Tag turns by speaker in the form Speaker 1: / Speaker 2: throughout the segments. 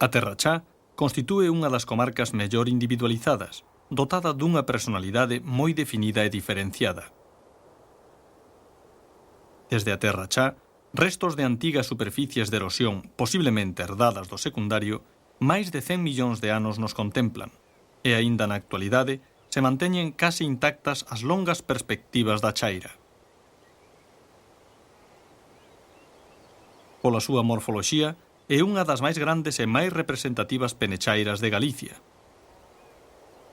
Speaker 1: A Terra Chá constitúe unha das comarcas mellor individualizadas, dotada dunha personalidade moi definida e diferenciada. Desde a Terra Chá, restos de antigas superficies de erosión, posiblemente herdadas do secundario, máis de 100 millóns de anos nos contemplan, e aínda na actualidade se manteñen case intactas as longas perspectivas da chaira. Pola súa morfoloxía, é unha das máis grandes e máis representativas penechairas de Galicia.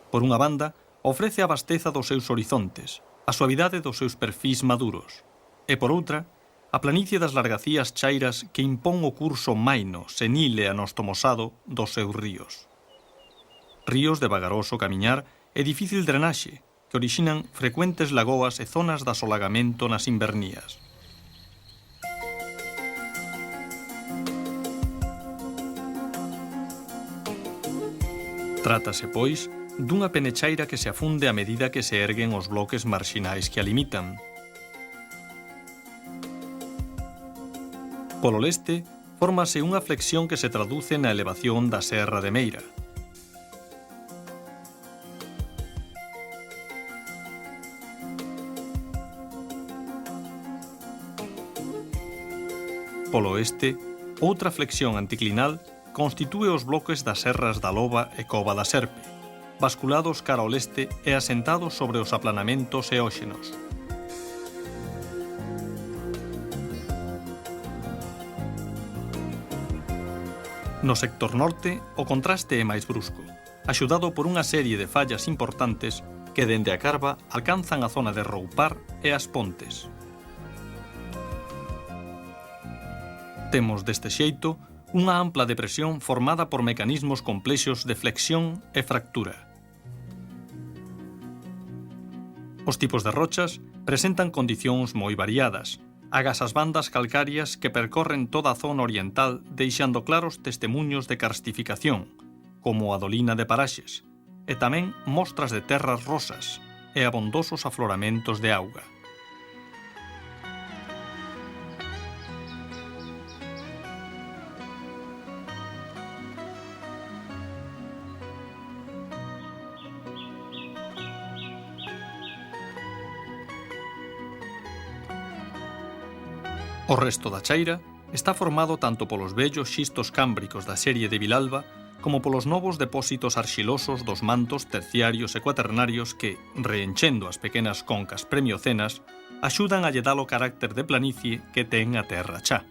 Speaker 1: Por unha banda, ofrece a vasteza dos seus horizontes, a suavidade dos seus perfís maduros, e por outra, a planicie das largacías chairas que impón o curso maino, senil e anostomosado dos seus ríos. Ríos de vagaroso camiñar e difícil drenaxe, que orixinan frecuentes lagoas e zonas de asolagamento nas invernías. Trátase, pois, dunha penechaira que se afunde a medida que se erguen os bloques marxinais que a limitan. Polo leste, fórmase unha flexión que se traduce na elevación da Serra de Meira. Polo oeste, outra flexión anticlinal constitúe os bloques das serras da Loba e Cova da Serpe, basculados cara ao leste e asentados sobre os aplanamentos eóxenos. No sector norte, o contraste é máis brusco, axudado por unha serie de fallas importantes que dende a Carva alcanzan a zona de Roupar e as Pontes. Temos deste xeito unha ampla depresión formada por mecanismos complexos de flexión e fractura. Os tipos de rochas presentan condicións moi variadas, agás as bandas calcarias que percorren toda a zona oriental deixando claros testemuños de karstificación, como a dolina de Paraxes, e tamén mostras de terras rosas e abondosos afloramentos de auga. O resto da chaira está formado tanto polos vellos xistos cámbricos da serie de Vilalba como polos novos depósitos arxilosos dos mantos terciarios e cuaternarios que, reenchendo as pequenas concas premiocenas, axudan a lle dar o carácter de planicie que ten a Terra Chá.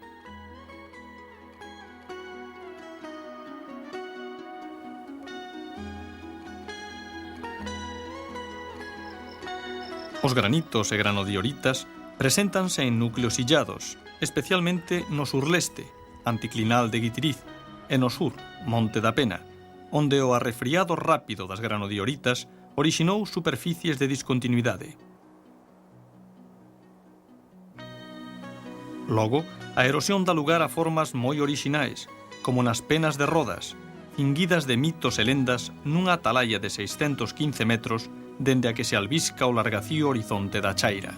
Speaker 1: Os granitos e granodioritas preséntanse en núcleos illados, especialmente no surleste, anticlinal de Guitiriz, e no sur, Monte da Pena, onde o arrefriado rápido das granodioritas orixinou superficies de discontinuidade. Logo, a erosión dá lugar a formas moi orixinais, como nas Penas de Rodas, cinguidas de mitos e lendas nunha atalaya de 615 metros dende a que se albisca o largacío horizonte da chaira.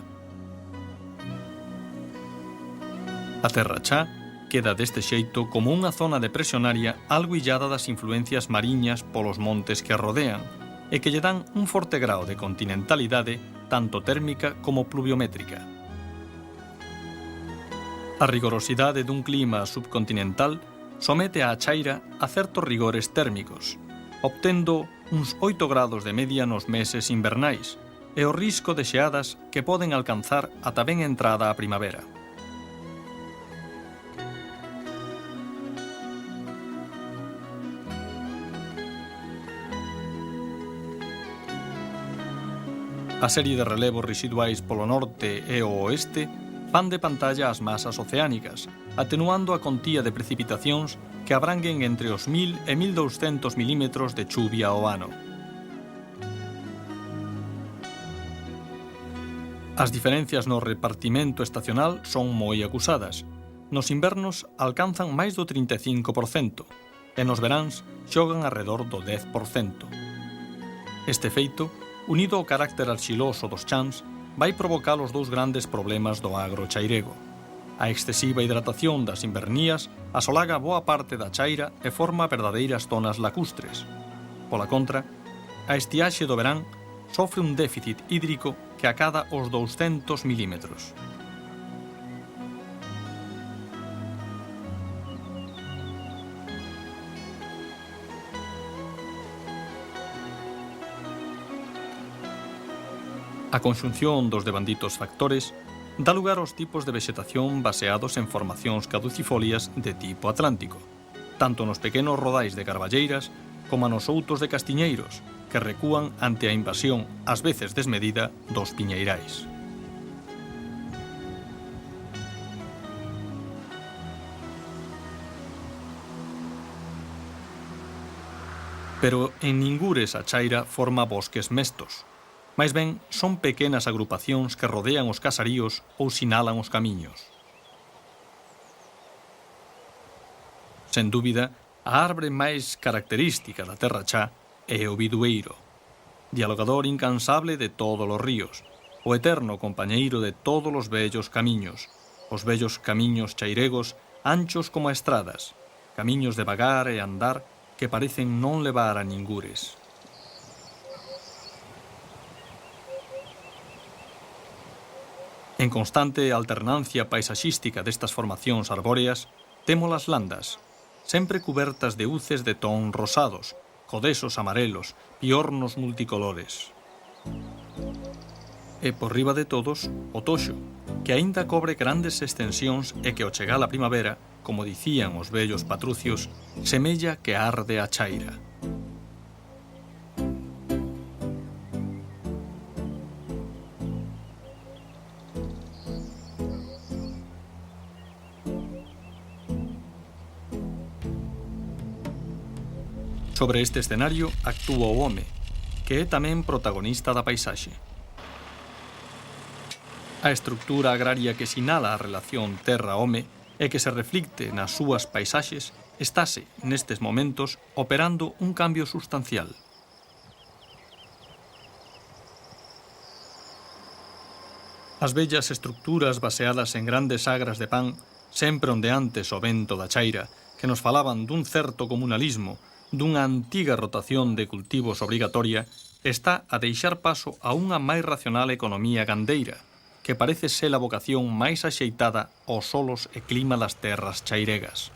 Speaker 1: A Terra Chá queda deste xeito como unha zona depresionaria algo illada das influencias mariñas polos montes que a rodean e que lle dan un forte grao de continentalidade tanto térmica como pluviométrica. A rigorosidade dun clima subcontinental somete á chaira a certos rigores térmicos, obtendo uns 8 grados de media nos meses invernais e o risco de xeadas que poden alcanzar ata ben entrada a primavera. A serie de relevos residuais polo norte e o oeste fan de pantalla as masas oceánicas, atenuando a contía de precipitacións que abranguen entre os 1000 e 1200 milímetros de chuvia ao ano. As diferencias no repartimento estacional son moi acusadas. Nos invernos alcanzan máis do 35% e nos veráns xogan arredor do 10%. Este feito, unido ao carácter arxiloso dos chans, vai provocar os dous grandes problemas do agro chairego. A excesiva hidratación das invernías asolaga boa parte da chaira e forma verdadeiras zonas lacustres. Pola contra, a estiaxe do verán sofre un déficit hídrico que acada os 200 milímetros. A conxunción dos devanditos factores dá lugar aos tipos de vexetación baseados en formacións caducifolias de tipo atlántico, tanto nos pequenos rodais de carballeiras como nos outos de castiñeiros, que recúan ante a invasión, ás veces desmedida, dos piñeirais. Pero en ningures a chaira forma bosques mestos. Mais ben, son pequenas agrupacións que rodean os casaríos ou sinalan os camiños. Sen dúbida, a arbre máis característica da Terra Chá é o bidueiro, dialogador incansable de todos os ríos, o eterno compañeiro de todos os vellos camiños chairegos anchos como estradas, camiños de vagar e andar que parecen non levar a ningures. En constante alternancia paisaxística destas formacións arbóreas, temos as landas, sempre cubertas de uces de ton rosados, codesos amarelos, piornos multicolores. E por riba de todos, o toxo, que aínda cobre grandes extensións e que ao chegar a primavera, como dicían os vellos patrucios, semella que arde a chaira. Sobre este escenario actúa o home, que é tamén protagonista da paisaxe. A estructura agraria que sinala a relación terra-home e que se reflicte nas súas paisaxes estáse, nestes momentos, operando un cambio sustancial. As bellas estructuras baseadas en grandes agras de pan, sempre ondeantes o vento da chaira, que nos falaban dun certo comunalismo, dunha antiga rotación de cultivos obrigatoria, está a deixar paso a unha máis racional economía gandeira, que parece ser a vocación máis axeitada aos solos e clima das terras chairegas.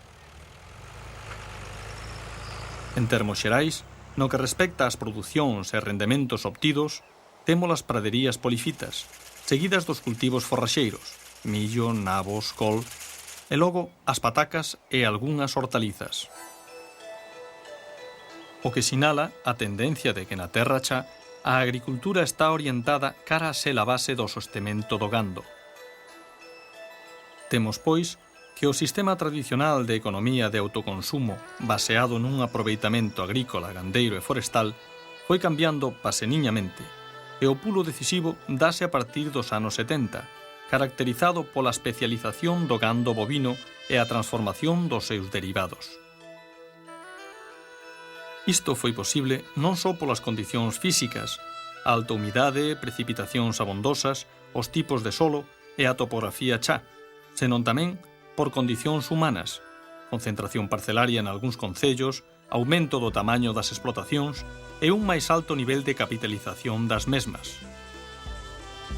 Speaker 1: En termos xerais, no que respecta ás producións e rendementos obtidos, temos as praderías polifitas, seguidas dos cultivos forraxeiros, millo, nabos, col, e logo as patacas e algunhas hortalizas. O que sinala a tendencia de que na Terra Chá a agricultura está orientada cara a ser a base do sostemento do gando. Temos, pois, que o sistema tradicional de economía de autoconsumo baseado nun aproveitamento agrícola, gandeiro e forestal foi cambiando paseniñamente e o pulo decisivo dase a partir dos anos 70, caracterizado pola especialización do gando bovino e a transformación dos seus derivados. Isto foi posible non só polas condicións físicas, a alta humidade, precipitacións abondosas, os tipos de solo e a topografía chá, senón tamén por condicións humanas, concentración parcelaria en algúns concellos, aumento do tamaño das explotacións e un máis alto nivel de capitalización das mesmas.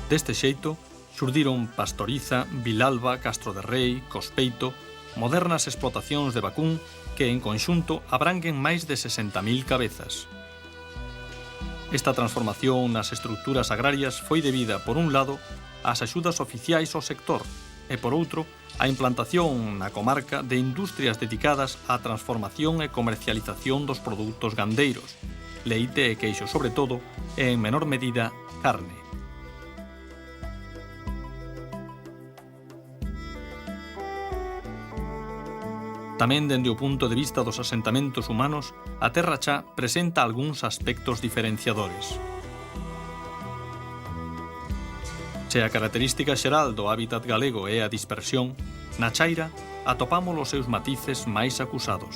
Speaker 1: Deste xeito, xurdiron Pastoriza, Vilalba, Castro de Rei, Cospeito, modernas explotacións de vacún que en conxunto abranguen máis de 60.000 cabezas. Esta transformación nas estructuras agrarias foi debida, por un lado, ás axudas oficiais ao sector e, por outro, a implantación na comarca de industrias dedicadas á transformación e comercialización dos produtos gandeiros, leite e queixo sobre todo, e en menor medida, carne. Tamén dende o punto de vista dos asentamentos humanos, a Terra Chá presenta algúns aspectos diferenciadores. Se a característica xeral do hábitat galego é a dispersión, na chaira atopamos os seus matices máis acusados.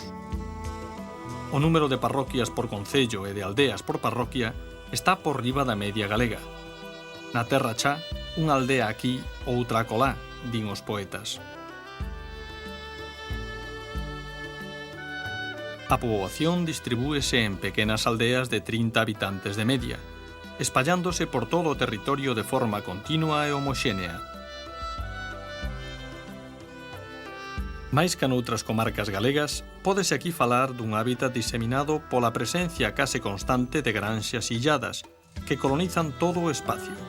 Speaker 1: O número de parroquias por concello e de aldeas por parroquia está por riba da media galega. Na Terra Chá, unha aldea aquí, outra acolá, din os poetas. A poboación distribúese en pequenas aldeas de 30 habitantes de media, espallándose por todo o territorio de forma continua e homoxénea. Máis que noutras comarcas galegas, pódese aquí falar dun hábitat diseminado pola presencia case constante de granxas illadas que colonizan todo o espacio,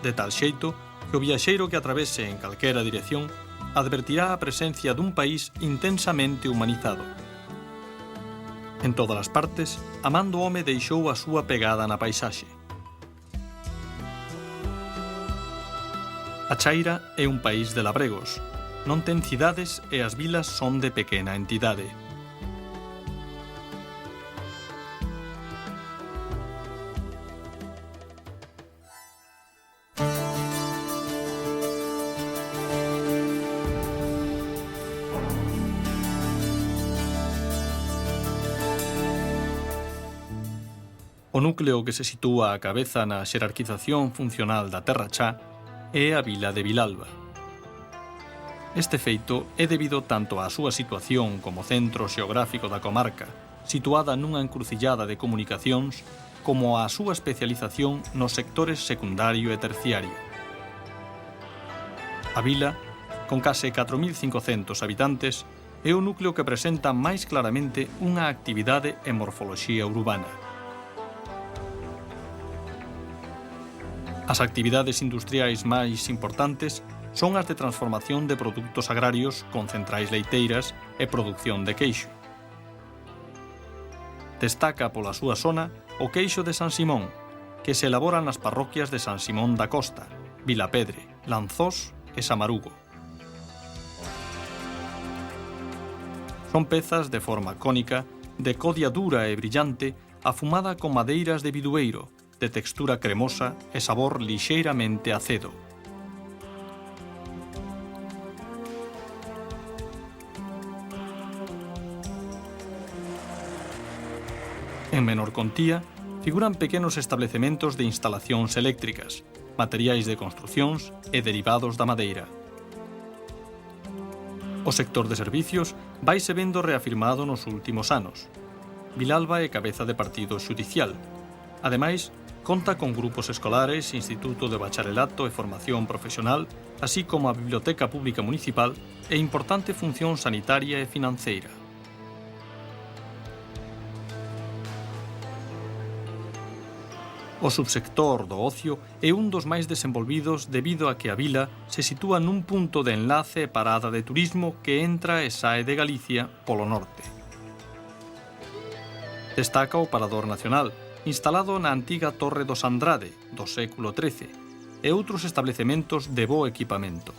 Speaker 1: de tal xeito que o viaxeiro que atravese en calquera dirección advertirá a presencia dun país intensamente humanizado. En todas as partes, a man do home deixou a súa pegada na paisaxe. A Chaira é un país de labregos. Non ten cidades e as vilas son de pequena entidade. O núcleo que se sitúa á cabeza na xerarquización funcional da Terra Chá é a vila de Vilalba. Este feito é debido tanto á súa situación como centro xeográfico da comarca, situada nunha encrucillada de comunicacións, como á súa especialización nos sectores secundario e terciario. A vila, con case 4.500 habitantes, é o núcleo que presenta máis claramente unha actividade e morfoloxía urbana. As actividades industriais máis importantes son as de transformación de produtos agrarios con centrais leiteiras e produción de queixo. Destaca pola súa zona o queixo de San Simón, que se elabora nas parroquias de San Simón da Costa, Vilapedre, Lanzós e Samarugo. Son pezas de forma cónica, de codia dura e brillante, afumada con madeiras de bidueiro, de textura cremosa e sabor lixeiramente acedo. En menor contía, figuran pequenos establecementos de instalacións eléctricas, materiais de construcións e derivados da madeira. O sector de servicios vaise vendo reafirmado nos últimos anos. Vilalba é cabeza de partido xudicial. Ademais, conta con grupos escolares, Instituto de Bacharelato e Formación Profesional, así como a Biblioteca Pública Municipal e importante función sanitaria e financeira. O subsector do ocio é un dos máis desenvolvidos debido a que a vila se sitúa nun punto de enlace e parada de turismo que entra e sae de Galicia polo norte. Destaca o Parador Nacional, instalado na antiga Torre dos Andrade, do século XIII, e outros establecementos de bo equipamento.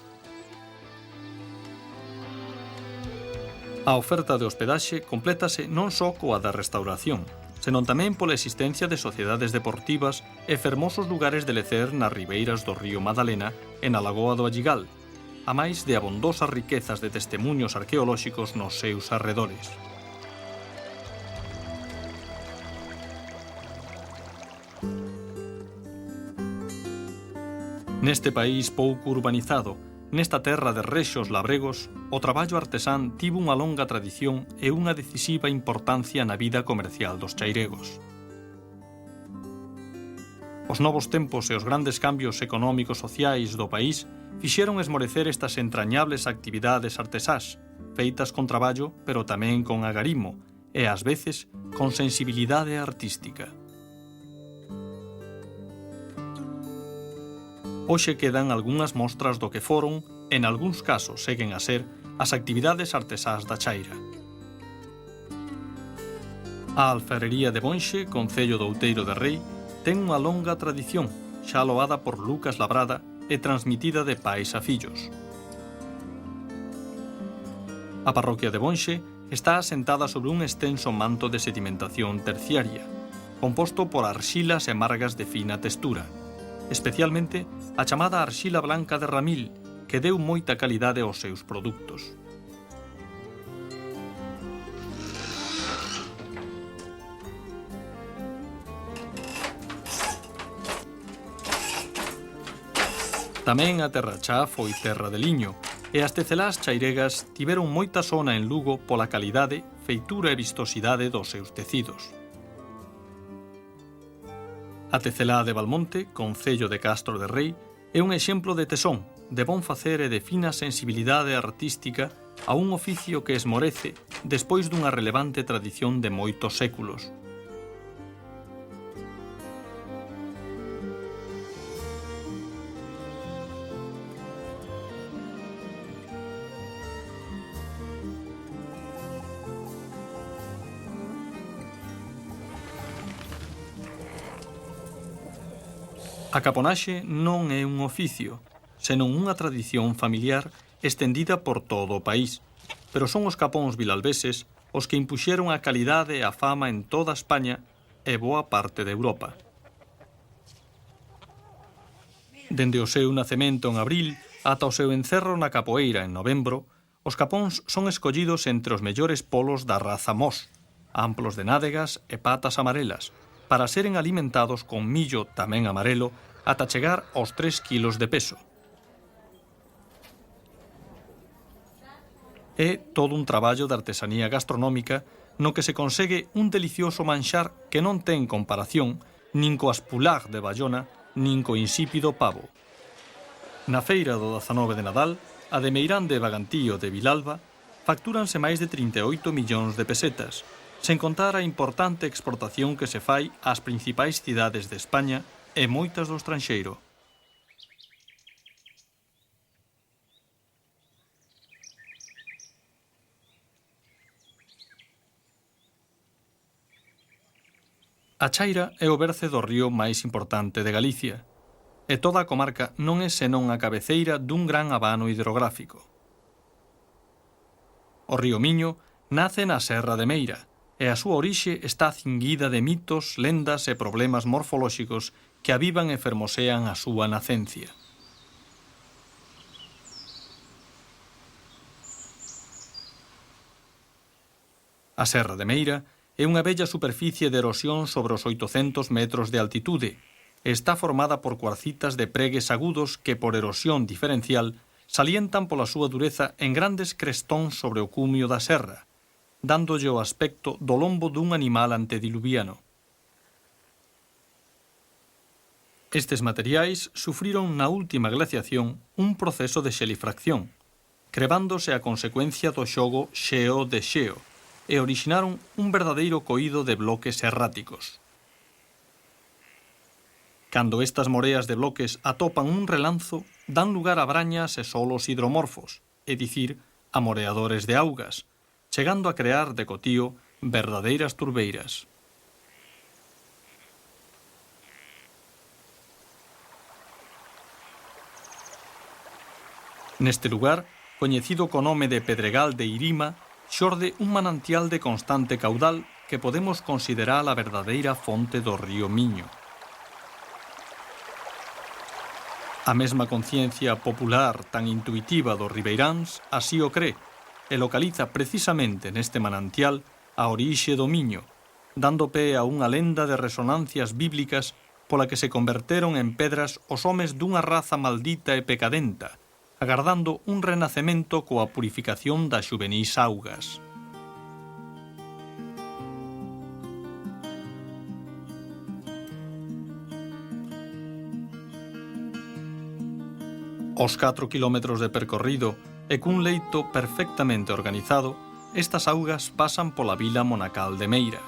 Speaker 1: A oferta de hospedaxe complétase non só coa da restauración, senón tamén pola existencia de sociedades deportivas e fermosos lugares de lecer nas ribeiras do río Madalena e na Lagoa do Alligal, a máis de abondosas riquezas de testemuños arqueolóxicos nos seus arredores. Neste país pouco urbanizado, nesta terra de rexos labregos, o traballo artesán tivo unha longa tradición e unha decisiva importancia na vida comercial dos chairegos. Os novos tempos e os grandes cambios económicos sociais do país fixeron esmorecer estas entrañables actividades artesás, feitas con traballo, pero tamén con agarimo, e ás veces con sensibilidade artística. Hoxe quedan algunhas mostras do que foron, en algúns casos seguen a ser, as actividades artesás da Chaira. A alfarería de Bonxe, concello do Outeiro de Rei, ten unha longa tradición, xa loada por Lucas Labrada e transmitida de pais a fillos. A parroquia de Bonxe está asentada sobre un extenso manto de sedimentación terciaria, composto por arxilas e margas de fina textura, especialmente a chamada arxila blanca de Ramil, que deu moita calidade aos seus produtos. Tamén a Terra Chá foi terra de liño, e as tecelás chairegas tiveron moita sona en Lugo pola calidade, feitura e vistosidade dos seus tecidos. A tecelá de Valmonte, concello de Castro de Rei, é un exemplo de tesón, de bon facer e de fina sensibilidade artística a un oficio que esmorece despois dunha relevante tradición de moitos séculos. A caponaxe non é un oficio, senón unha tradición familiar estendida por todo o país, pero son os capóns vilalveses os que impuxeron a calidade e a fama en toda España e boa parte de Europa. Dende o seu nacemento en abril ata o seu encerro na capoeira en novembro, os capóns son escollidos entre os mellores polos da raza Mos, amplos de nádegas e patas amarelas, para seren alimentados con millo tamén amarelo ata chegar aos 3 kilos de peso. É todo un traballo de artesanía gastronómica no que se consegue un delicioso manxar que non ten comparación nin co aspulag de Bayona nin co insípido pavo. Na feira do 19 de Nadal, a de Meirán de Bagantío de Vilalba, factúranse máis de 38 millóns de pesetas, sen contar a importante exportación que se fai ás principais cidades de España e moitas do estranxeiro. A Chaira é o berce do río máis importante de Galicia, e toda a comarca non é senón a cabeceira dun gran abano hidrográfico. O río Miño nace na Serra de Meira, e a súa orixe está cinguida de mitos, lendas e problemas morfolóxicos que avivan e fermosean a súa nacencia. A Serra de Meira é unha bella superficie de erosión sobre os 800 metros de altitude e está formada por cuarcitas de pregues agudos que, por erosión diferencial, salientan pola súa dureza en grandes crestóns sobre o cumio da serra, dándolle o aspecto do lombo dun animal antediluviano. Estes materiais sufriron na última glaciación un proceso de xelifracción, crevándose a consecuencia do xogo xeo de xeo, e orixinaron un verdadeiro coído de bloques erráticos. Cando estas moreas de bloques atopan un relanzo, dan lugar a brañas e solos hidromorfos, é dicir, a moreadores de augas, chegando a crear de cotío verdadeiras turbeiras. Neste lugar, coñecido co nome de Pedregal de Irima, xorde un manantial de constante caudal que podemos considerar a verdadeira fonte do río Miño. A mesma conciencia popular tan intuitiva dos ribeiráns así o cree, e localiza precisamente neste manantial a orixe do Miño, dando pé a unha lenda de resonancias bíblicas pola que se converteron en pedras os homes dunha raza maldita e pecadenta, agardando un renacemento coa purificación das xuvenís augas. Os 4 kilómetros de percorrido e cun leito perfectamente organizado, estas augas pasan pola vila monacal de Meira.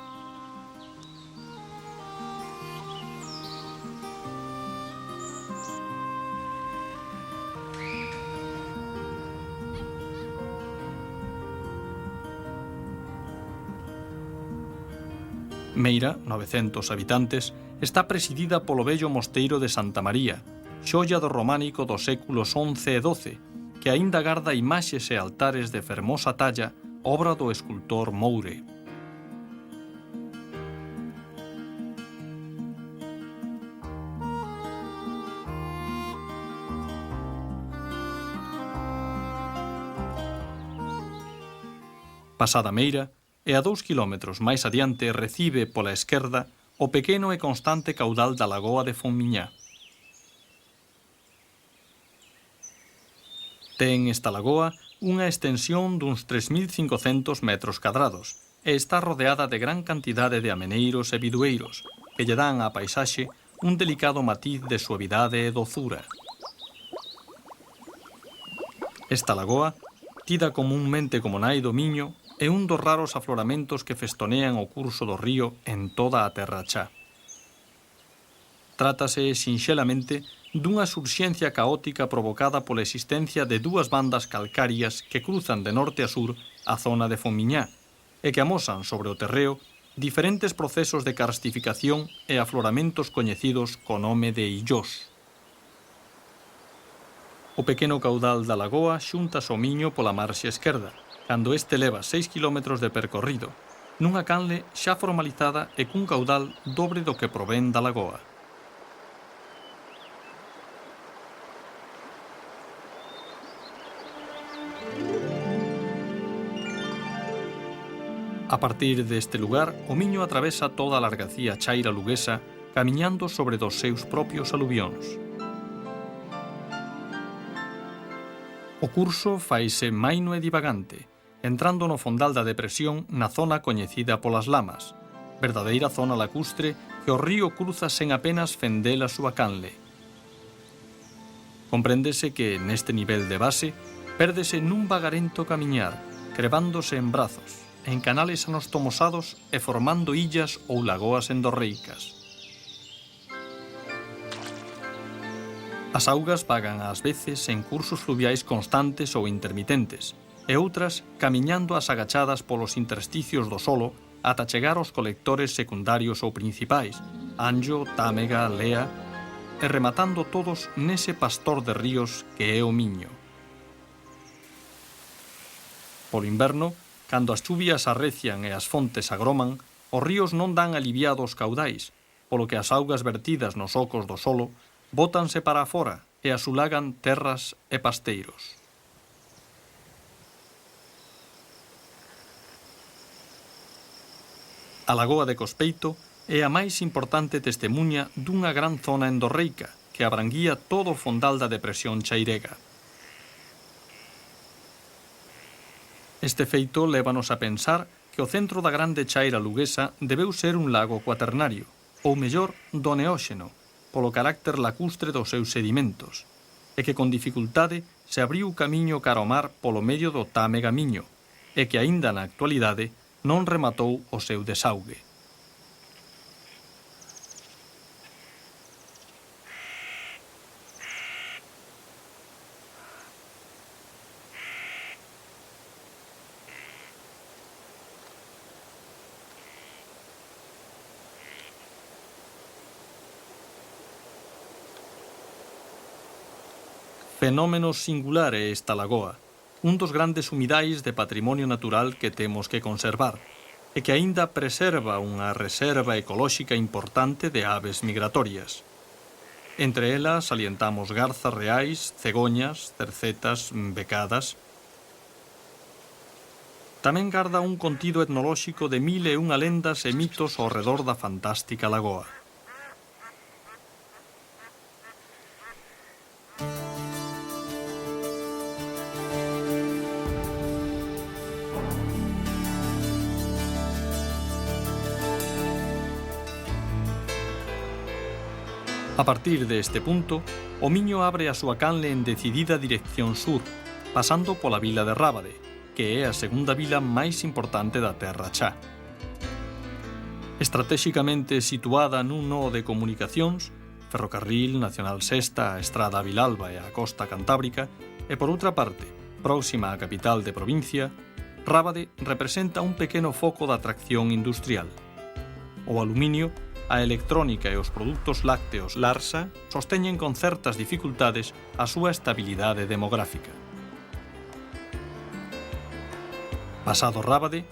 Speaker 1: Meira, 900 habitantes, está presidida polo vello mosteiro de Santa María, xoia do románico dos séculos XI e XII, que aínda garda imaxes e altares de fermosa talla, obra do escultor Moure. Pasada Meira, e a 2 kilómetros máis adiante recibe pola esquerda o pequeno e constante caudal da lagoa de Fonmiñá. Ten esta lagoa unha extensión duns 3.500 metros cadrados e está rodeada de gran cantidade de ameneiros e bidueiros que lle dan á paisaxe un delicado matiz de suavidade e dozura. Esta lagoa, tida comunmente como nai do Miño, é un dos raros afloramentos que festonean o curso do río en toda a Terra Chá. Trátase, sinxelamente, dunha surxencia caótica provocada pola existencia de dúas bandas calcarias que cruzan de norte a sur a zona de Fomiñá e que amosan sobre o terreo diferentes procesos de karstificación e afloramentos coñecidos co nome de illós. O pequeno caudal da lagoa xúntase ao Miño pola marxe esquerda, cando este leva 6 km de percorrido, nunha canle xa formalizada e cun caudal dobre do que provén da lagoa. A partir deste lugar, o Miño atravesa toda a largacía chaira luguesa camiñando sobre dos seus propios aluvións. O curso faise maino e divagante, entrando no fondal da depresión na zona coñecida polas lamas, verdadeira zona lacustre que o río cruza sen apenas fendel a súa canle. Compréndese que, neste nivel de base, pérdese nun vagarento camiñar, crevándose en brazos, en canales anostomosados e formando illas ou lagoas endorreicas. As augas vagan ás veces en cursos fluviais constantes ou intermitentes, e outras camiñando as agachadas polos intersticios do solo ata chegar aos colectores secundarios ou principais, Anllo, Támega, Lea, e rematando todos nese pastor de ríos que é o Miño. Polo inverno, cando as chuvias arrecian e as fontes agroman, os ríos non dan aliviados caudais, polo que as augas vertidas nos ocos do solo bótanse para afora e asulagan terras e pasteiros. A lagoa de Cospeito é a máis importante testemuña dunha gran zona endorreica que abranguía todo o fondal da depresión chairega. Este feito lévanos a pensar que o centro da grande chaira luguesa debeu ser un lago cuaternario, ou mellor, do Neóxeno, polo carácter lacustre dos seus sedimentos, e que con dificultade se abriu camiño cara ao mar polo medio do Támega Miño, e que aínda na actualidade non rematou o seu desaugue. Fenómeno singular é esta lagoa, un dos grandes humidais de patrimonio natural que temos que conservar, e que aínda preserva unha reserva ecolóxica importante de aves migratorias. Entre elas salientamos garzas reais, cegoñas, cercetas, becadas. Tamén garda un contido etnolóxico de 1001 lendas e mitos ao redor da fantástica lagoa. A partir de este punto, o Miño abre a súa canle en decidida dirección sur, pasando pola vila de Rábade, que é a segunda vila máis importante da Terra Chá. Estratéxicamente situada nun nó de comunicacións, ferrocarril, Nacional Sexta, a Estrada Vilalba e a Costa Cantábrica, e por outra parte, próxima á capital de provincia, Rábade representa un pequeno foco de atracción industrial. O aluminio, a electrónica e os produtos lácteos Larsa sosteñen con certas dificultades a súa estabilidade demográfica. Pasado Rábade,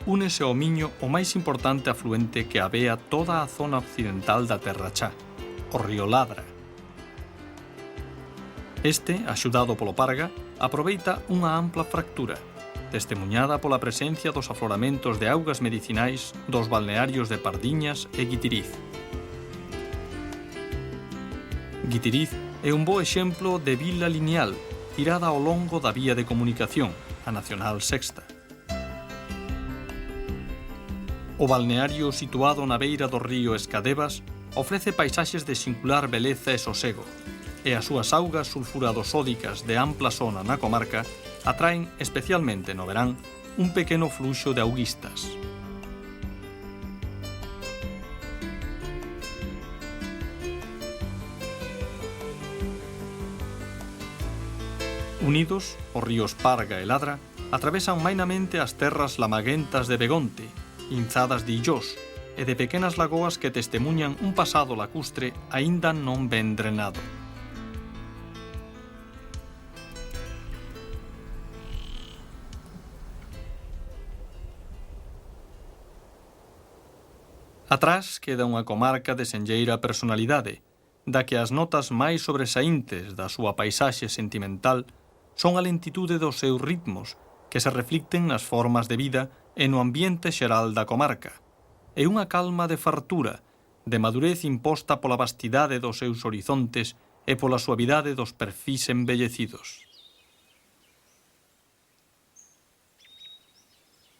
Speaker 1: únese ao Miño o máis importante afluente que avea toda a zona occidental da Terra Chá, o río Ladra. Este, axudado polo Parga, aproveita unha ampla fractura, testemuñada pola presencia dos afloramentos de augas medicinais dos balnearios de Pardiñas e Guitiriz. Guitiriz é un bo exemplo de vila lineal, estirada ao longo da vía de comunicación, a Nacional Sexta. O balneario situado na beira do río Escadevas ofrece paisaxes de singular beleza e sosego, e as súas augas sulfuradosódicas de ampla zona na comarca atraen, especialmente no verán, un pequeno fluxo de auguistas. Unidos, os ríos Parga e Ladra atravesan mainamente as terras lamaguentas de Begonte, inzadas de illós e de pequenas lagoas que testemunhan un pasado lacustre aínda non ben drenado. Atrás queda unha comarca de senlleira personalidade, da que as notas máis sobresaíntes da súa paisaxe sentimental son a lentitude dos seus ritmos, que se reflicten nas formas de vida e no ambiente xeral da comarca, e unha calma de fartura, de madurez imposta pola vastidade dos seus horizontes e pola suavidade dos perfís embellecidos.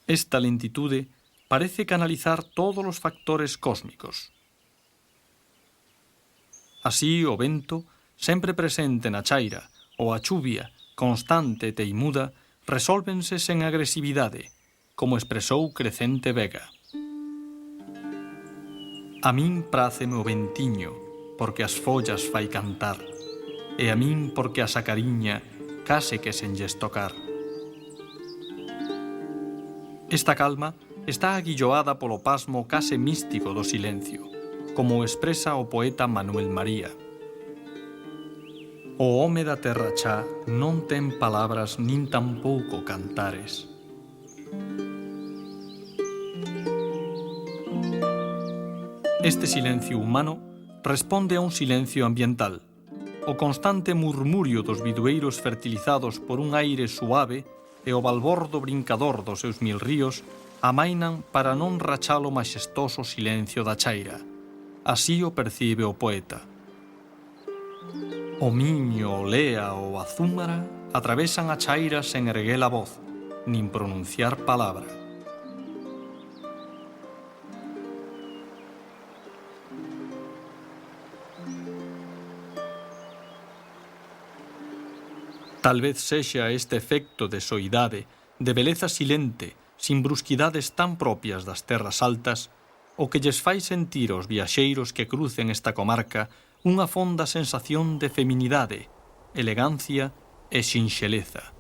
Speaker 1: Esta lentitude parece canalizar todos os factores cósmicos. Así, o vento, sempre presente na chaira, ou a chuvia, constante e teimuda, resólvense sen agresividade, como expresou Crecente Vega. A min práceme o ventiño, porque as follas fai cantar, e a min porque a sacariña case que sen lles tocar. Esta calma está aguilloada polo pasmo case místico do silencio, como expresa o poeta Manuel María. O home da terra cha non ten palabras nin tampouco cantares. Este silencio humano responde a un silencio ambiental, o constante murmurio dos bidueiros fertilizados por un aire suave e o balbordo brincador dos seus mil ríos amainan para non rachar o maxestoso silencio da chaira. Así o percibe o poeta. O miño, o lea ou a zúmara atravesan a chaira sen erguer a voz, nin pronunciar palabra. Tal vez sexa este efecto de soidade, de beleza silente, sin brusquidades tan propias das terras altas, o que lles fai sentir aos viaxeiros que crucen esta comarca unha fonda sensación de feminidade, elegancia e sinxeleza.